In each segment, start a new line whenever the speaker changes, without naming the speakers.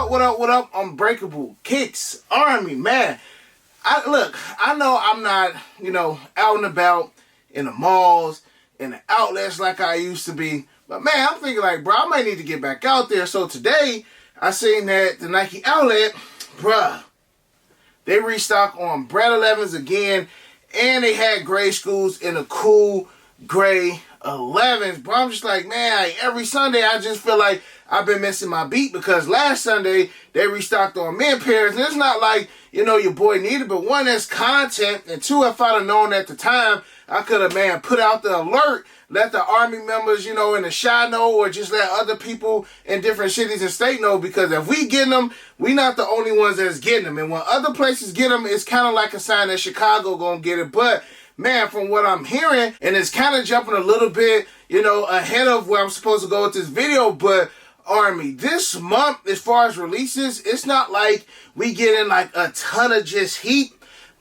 what up, Unbreakable Kicks Army, man. I know I'm not, out and about in the malls, in the outlets like I used to be. But man, I'm thinking like, bro, I might need to get back out there. So today, I seen that the Nike outlet, bruh, they restocked on Bread 11s again, and they had gray schools in a cool gray 11s. Bro, I'm just like, man, every Sunday I just feel like I've been missing my beat, because last Sunday they restocked on men pairs, and it's not like, your boy needed, but one, that's content, and two, if I'd have known at the time, I could have, man, put out the alert, let the Army members, in the Chi know, or just let other people in different cities and state know, because if we getting them, we not the only ones that's getting them, and when other places get them, it's kind of like a sign that Chicago gonna get it. But man, from what I'm hearing, and it's kind of jumping a little bit, ahead of where I'm supposed to go with this video, but Army, this month, as far as releases, it's not like we getting like a ton of just heat,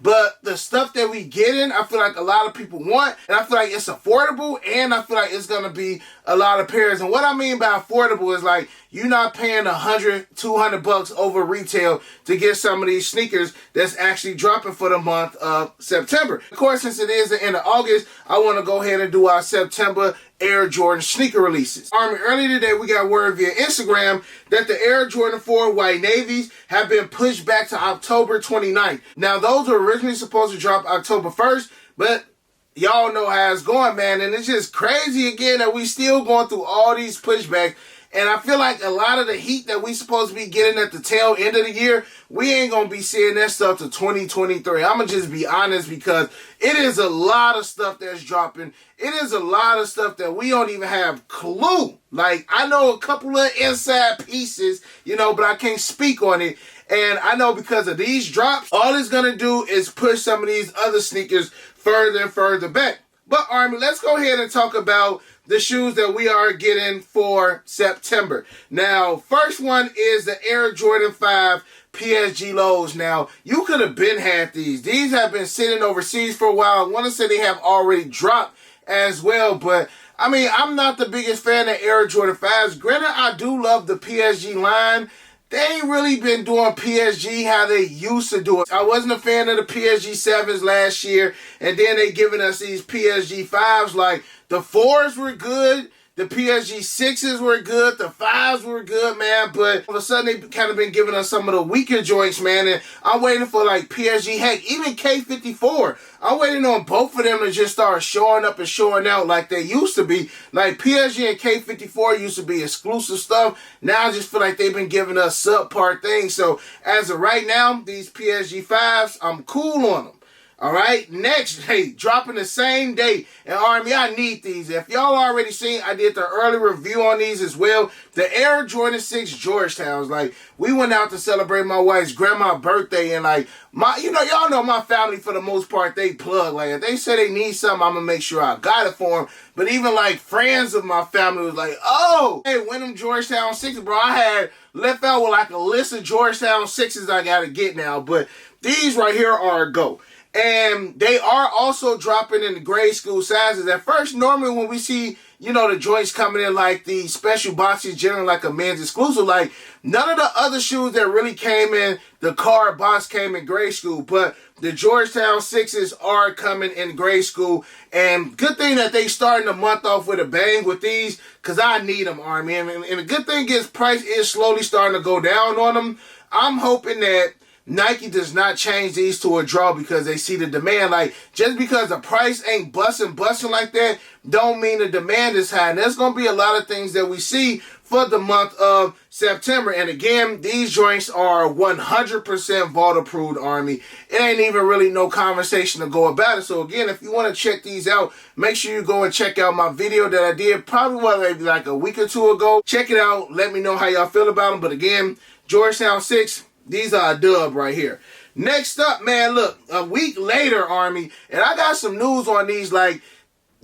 but the stuff that we getting, I feel like a lot of people want, and I feel like it's affordable, and I feel like it's gonna be a lot of pairs. And what I mean by affordable is like, you're not paying $100, $200 over retail to get some of these sneakers that's actually dropping for the month of September. Of course, since it is the end of August, I want to go ahead and do our September Air Jordan sneaker releases. Army, earlier today we got word via Instagram that the Air Jordan 4 White Navies have been pushed back to October 29th. Now, those were originally supposed to drop October 1st, but y'all know how it's going, man, and it's just crazy again that we still going through all these pushbacks. And I feel like a lot of the heat that we supposed to be getting at the tail end of the year, we ain't going to be seeing that stuff to 2023. I'm going to just be honest, because it is a lot of stuff that's dropping. It is a lot of stuff that we don't even have clue. Like, I know a couple of inside pieces, but I can't speak on it. And I know because of these drops, all it's going to do is push some of these other sneakers further and further back. But Army, let's go ahead and talk about the shoes that we are getting for September. Now, first one is the Air Jordan 5 PSG lows. Now, you could have been had these. These have been sitting overseas for a while. I want to say they have already dropped as well, but I mean, I'm not the biggest fan of Air Jordan 5s. Granted, I do love the PSG line. They ain't really been doing PSG how they used to do it. I wasn't a fan of the PSG 7s last year, and then they giving us these PSG 5s. Like, the 4s were good, the PSG 6s were good, the 5s were good, man, but all of a sudden they kind of been giving us some of the weaker joints, man, and I'm waiting for like PSG, heck, even K54. I'm waiting on both of them to just start showing up and showing out like they used to be. Like, PSG and K54 used to be exclusive stuff. Now I just feel like they've been giving us subpar things. So as of right now, these PSG 5s, I'm cool on them. All right, next, hey, dropping the same day. And Army, I need these. If y'all already seen, I did the early review on these as well. The Air Jordan 6 Georgetowns. Like, we went out to celebrate my wife's grandma's birthday, and like, y'all know my family for the most part, they plug. Like, if they say they need something, I'm gonna make sure I got it for them. But even like friends of my family was like, oh, hey, when them Georgetown 6s, bro, I had left out with like a list of Georgetown 6s I gotta get now. But these right here are a go. And they are also dropping in the grade school sizes. At first, normally when we see, the joints coming in like the special boxes, generally like a men's exclusive, like none of the other shoes that really came in the card box came in grade school. But the Georgetown 6s are coming in grade school. And good thing that they starting the month off with a bang with these, because I need them, Army. And the good thing is price is slowly starting to go down on them. I'm hoping that Nike does not change these to a draw because they see the demand. Like, just because the price ain't busting like that, don't mean the demand is high. And there's going to be a lot of things that we see for the month of September. And again, these joints are 100% vault-approved, Army. It ain't even really no conversation to go about it. So again, if you want to check these out, make sure you go and check out my video that I did probably maybe like a week or two ago. Check it out. Let me know how y'all feel about them. But again, Georgetown 6, these are a dub right here. Next up, man, look, a week later, Army, and I got some news on these, like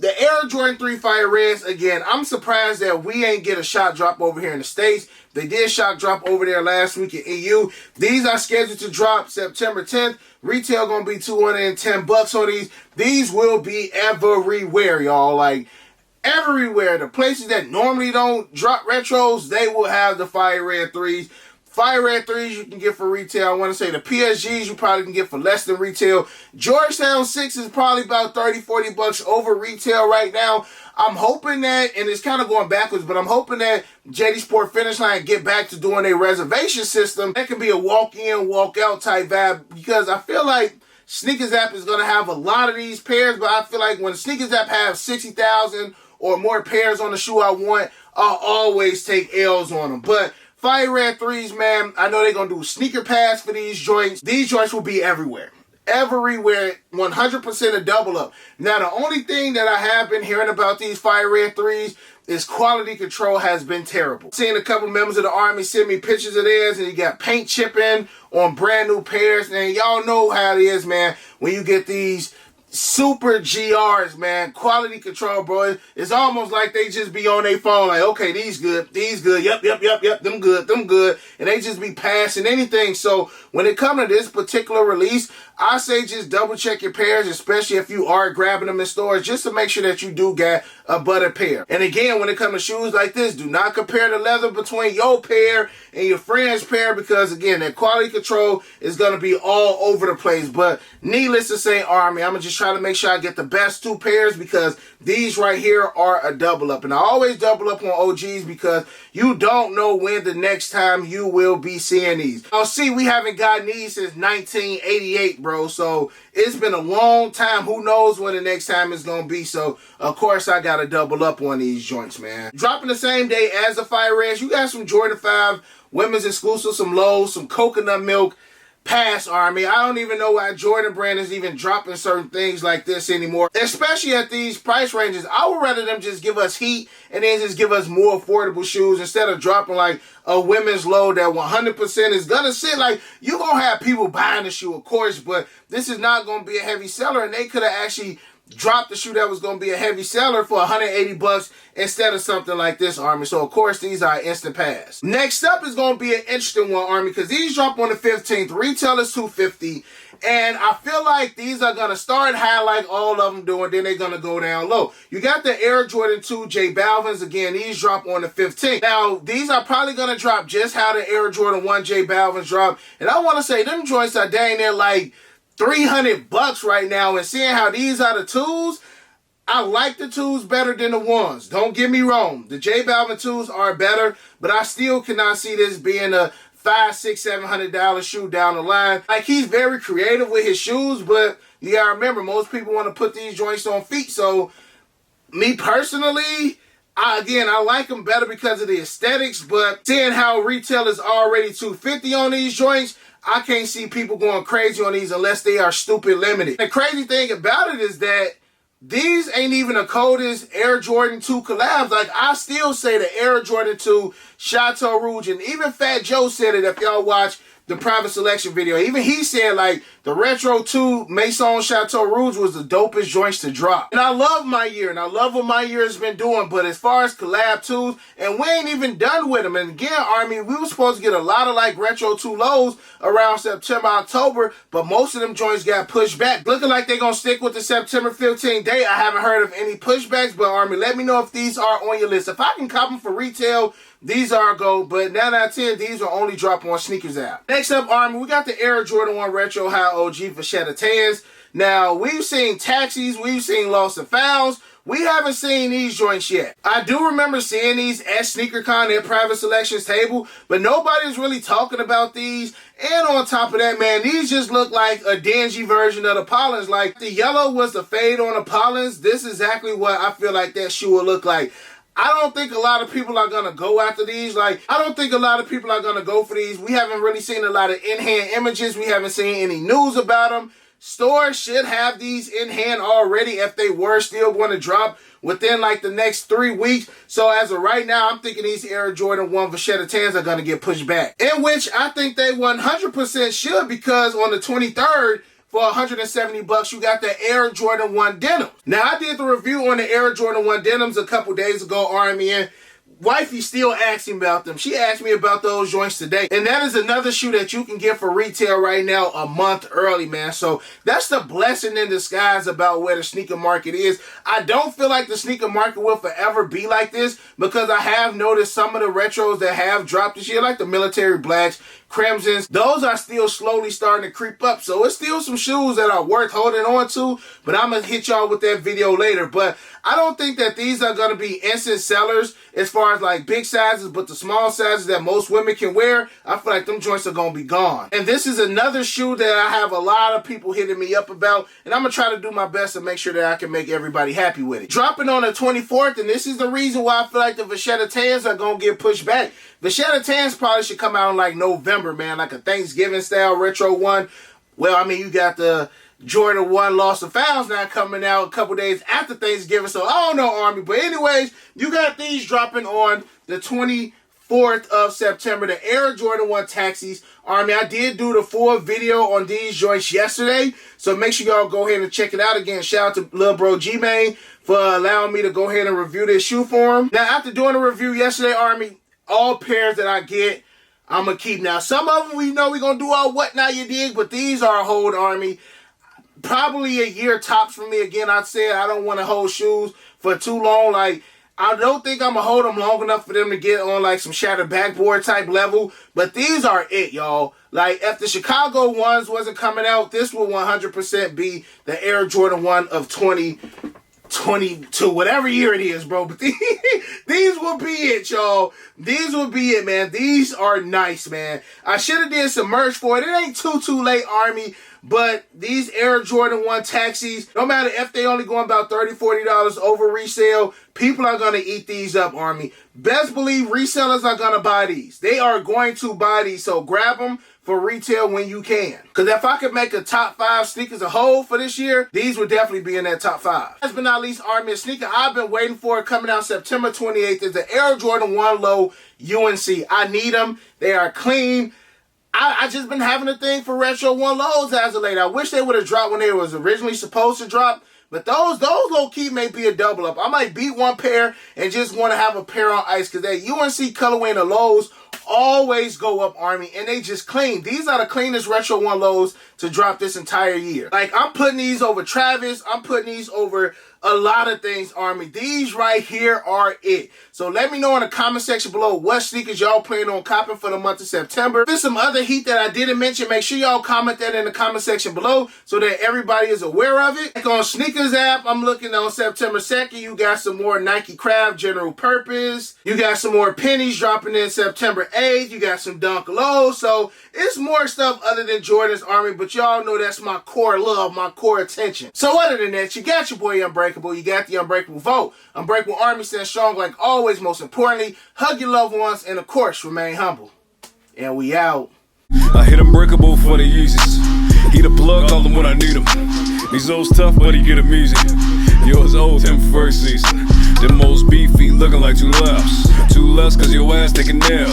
the Air Jordan 3 Fire Reds. Again, I'm surprised that we ain't get a shot drop over here in the States. They did shot drop over there last week in EU. These are scheduled to drop September 10th. Retail gonna be $210 on these. These will be everywhere, y'all. Like, everywhere. The places that normally don't drop retros, they will have the Fire Red 3s. Fire Red 3s you can get for retail. I want to say the PSGs you probably can get for less than retail. Georgetown 6 is probably about 30, 40 bucks over retail right now. I'm hoping that, and it's kind of going backwards, but I'm hoping that JD Sport Finish Line get back to doing a reservation system. That can be a walk-in, walk-out type vibe, because I feel like Sneakers App is going to have a lot of these pairs, but I feel like when Sneakers App have 60,000 or more pairs on the shoe I want, I'll always take L's on them. But Fire Red 3s, man, I know they're going to do sneaker pass for these joints. These joints will be everywhere. Everywhere, 100% a double up. Now, the only thing that I have been hearing about these Fire Red 3s is quality control has been terrible. Seen a couple members of the Army send me pictures of theirs, and you got paint chipping on brand new pairs. And y'all know how it is, man, when you get these super GRs, man. Quality control, bro. It's almost like they just be on their phone like, okay, these good, yep, them good. And they just be passing anything. So when it comes to this particular release, I say just double check your pairs, especially if you are grabbing them in stores, just to make sure that you do get a butter pair. And again, when it comes to shoes like this, do not compare the leather between your pair and your friend's pair, because again, that quality control is going to be all over the place. But needless to say, Army, I'm going to just try to make sure I get the best two pairs, because these right here are a double up. And I always double up on OGs because you don't know when the next time you will be seeing these. Now, see, we haven't gotten these since 1988, bro. So it's been a long time. Who knows when the next time is going to be. So, of course, I got to double up on these joints, man. Dropping the same day as the Fire Reds, you got some Jordan 5 women's exclusive, some lows, some coconut milk pass, Army. I don't even know why Jordan brand is even dropping certain things like this anymore, especially at these price ranges. I would rather them just give us heat and then just give us more affordable shoes instead of dropping like a women's low that 100% is gonna sit. Like, you're gonna have people buying the shoe, of course, but this is not gonna be a heavy seller, and they could have actually dropped the shoe that was going to be a heavy seller for 180 bucks instead of something like this, Army. So, of course, these are instant pass. Next up is going to be an interesting one, Army, because these drop on the 15th. Retail is $250, and I feel like these are going to start high like all of them do, and then they're going to go down low. You got the Air Jordan 2 J Balvins. Again, these drop on the 15th. Now, these are probably going to drop just how the Air Jordan 1 J Balvins drop, and I want to say them joints are dang near like 300 bucks right now, and seeing how these are the twos, I like the twos better than the ones. Don't get me wrong. The J Balvin twos are better, but I still cannot see this being a $500, $600, $700 shoe down the line. Like, he's very creative with his shoes, but you gotta remember, most people want to put these joints on feet. So, me personally, I like them better because of the aesthetics, but seeing how retail is already $250 on these joints, I can't see people going crazy on these unless they are stupid limited. The crazy thing about it is that these ain't even the coldest Air Jordan 2 collabs. Like, I still say the Air Jordan 2 Chateau Rouge, and even Fat Joe said it if y'all watch the private selection video. Even he said, like, the Retro 2 Maison Chateau Rouge was the dopest joints to drop. And I love my year, and I love what my year has been doing, but as far as collab 2s, and we ain't even done with them. And again, Army, we were supposed to get a lot of, like, Retro 2 lows around September, October, but most of them joints got pushed back. Looking like they're going to stick with the September 15th date. I haven't heard of any pushbacks, but Army, let me know if these are on your list. If I can cop them for retail, these are a go, but 9 out of 10, these will only drop on Sneakers App. Next up, Army, we got the Air Jordan 1 Retro High OG Vachetta Tans. Now, we've seen taxis, we've seen lost and founds. We haven't seen these joints yet. I do remember seeing these at SneakerCon at Private Selections table, but nobody's really talking about these. And on top of that, man, these just look like a dingy version of the Pollins. Like, the yellow was the fade on the Pollins. This is exactly what I feel like that shoe will look like. I don't think a lot of people are going to go after these. Like, I don't think a lot of people are going to go for these. We haven't really seen a lot of in-hand images. We haven't seen any news about them. Stores should have these in hand already if they were still going to drop within like the next 3 weeks. So as of right now, I'm thinking these Air Jordan 1 Vachetta Tans are going to get pushed back. In which I think they 100% should, because on the 23rd, for 170 bucks, you got the Air Jordan 1 Denim. Now, I did the review on the Air Jordan 1 Denims a couple days ago, RMN. wifey still asking about them. She asked me about those joints today. And that is another shoe that you can get for retail right now a month early, man. So that's the blessing in disguise about where the sneaker market is. I don't feel like the sneaker market will forever be like this, because I have noticed some of the retros that have dropped this year, like the military blacks, crimsons, those are still slowly starting to creep up. So it's still some shoes that are worth holding on to, but I'm going to hit y'all with that video later. But I don't think that these are going to be instant sellers as far as like big sizes, but the small sizes that most women can wear, I feel like them joints are going to be gone. And this is another shoe that I have a lot of people hitting me up about, and I'm going to try to do my best to make sure that I can make everybody happy with it. Dropping on the 24th, and this is the reason why I feel like the Vachetta Tans are going to get pushed back. Vachetta Tans probably should come out in like November, man, like a Thanksgiving style retro one. Well, I mean, you got the Jordan 1 Lost and Founds now coming out a couple days after Thanksgiving, so I don't know, Army. But anyways, you got these dropping on the 24th of September, the Air Jordan 1 Taxis. Army, I did do the full video on these joints yesterday, so make sure y'all go ahead and check it out. Again, shout out to Lil Bro G-Mane for allowing me to go ahead and review this shoe for him. Now, after doing the review yesterday, Army, all pairs that I get, I'm going to keep. Now, some of them we know we're going to do all what now, you dig, but these are a hold, Army. Probably a year tops for me. Again, I said I don't want to hold shoes for too long. Like, I don't think I'm going to hold them long enough for them to get on like some shattered backboard type level. But these are it, y'all. Like, if the Chicago ones wasn't coming out, this will 100% be the Air Jordan 1 of 2022, whatever year it is, bro. But these will be it, y'all. These will be it, man. These are nice, man. I should have did some merch for it. It ain't too late, Army. But these Air Jordan 1 Taxis, no matter if they only going about $30, $40 over resale, people are going to eat these up, Army. Best believe resellers are going to buy these. They are going to buy these, so grab them for retail when you can. Because if I could make a top 5 sneakers a whole for this year, these would definitely be in that top 5. Last but not least, Army, a sneaker I've been waiting for coming out September 28th is the Air Jordan 1 Low UNC. I need them. They are clean. I just been having a thing for retro 1 lows as of late. I wish they would have dropped when they was originally supposed to drop. But those low-key may be a double up. I might beat one pair and just want to have a pair on ice, because that UNC colorway and the lows always go up, Army, and they just clean. These are the cleanest retro 1 lows to drop this entire year. Like, I'm putting these over Travis. I'm putting these over a lot of things, Army. These right here are it. So let me know in the comment section below what sneakers y'all plan on copping for the month of September. If there's some other heat that I didn't mention, make sure y'all comment that in the comment section below so that everybody is aware of it. Like on Sneakers app, I'm looking on September 2nd. You got some more Nike Craft General Purpose. You got some more pennies dropping in September 8th. You got some Dunk Lows. So it's more stuff other than Jordan's, Army, but y'all know that's my core love, my core attention. So other than that, you got your boy Unbreakable. You got the Unbreakable vote. Unbreakable Army stands strong like always. Most importantly, hug your loved ones and of course remain humble. And we out.
I hit Unbreakable for the Yeezys. He the plug, call him when I need him. These old tough, but he get him easy. Yours old him first season. Them most beefy looking like two laughs. Two less cause your ass taking nail.